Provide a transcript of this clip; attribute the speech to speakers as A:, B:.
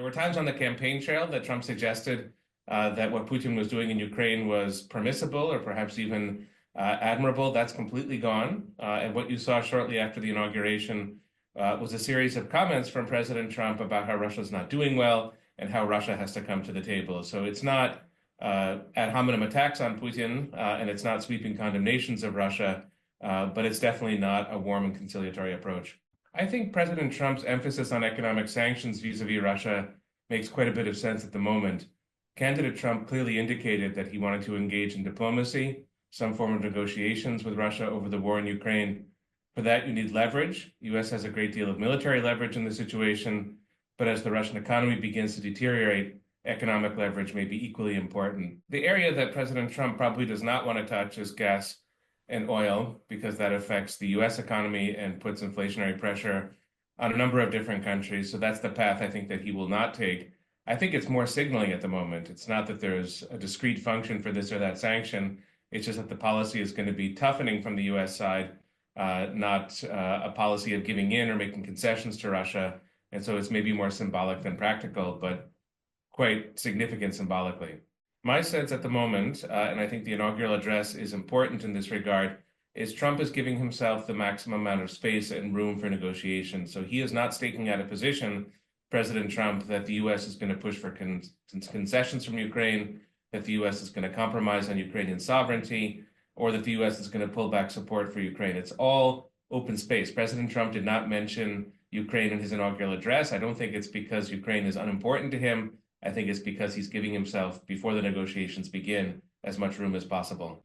A: were times on the campaign trail that Trump suggested that what Putin was doing in Ukraine was permissible or perhaps even admirable. That's completely gone. And what you saw shortly after the inauguration was a series of comments from President Trump about how Russia's not doing well and how Russia has to come to the table. So it's not ad hominem attacks on Putin, and it's not sweeping condemnations of Russia, but it's definitely not a warm and conciliatory approach. I think President Trump's emphasis on economic sanctions vis-a-vis Russia makes quite a bit of sense at the moment. Candidate Trump clearly indicated that he wanted to engage in diplomacy, some form of negotiations with Russia over the war in Ukraine. For that, you need leverage. The U.S. has a great deal of military leverage in the situation, but as the Russian economy begins to deteriorate, economic leverage may be equally important. The area that President Trump probably does not want to touch is gas and oil, because that affects the U.S. economy and puts inflationary pressure on a number of different countries. So that's the path I think that he will not take. I think it's more signaling at the moment. It's not that there's a discrete function for this or that sanction. It's just that the policy is going to be toughening from the U.S. side, not a policy of giving in or making concessions to Russia. And so it's maybe more symbolic than practical, but quite significant symbolically. My sense at the moment, and I think the inaugural address is important in this regard, is Trump is giving himself the maximum amount of space and room for negotiation. So he is not staking out a position, President Trump, that the U.S. is going to push for concessions from Ukraine, that the U.S. is going to compromise on Ukrainian sovereignty, or that the U.S. is going to pull back support for Ukraine. It's all open space. President Trump did not mention Ukraine in his inaugural address. I don't think it's because Ukraine is unimportant to him. I think it's because he's giving himself, before the negotiations begin, as much room as possible.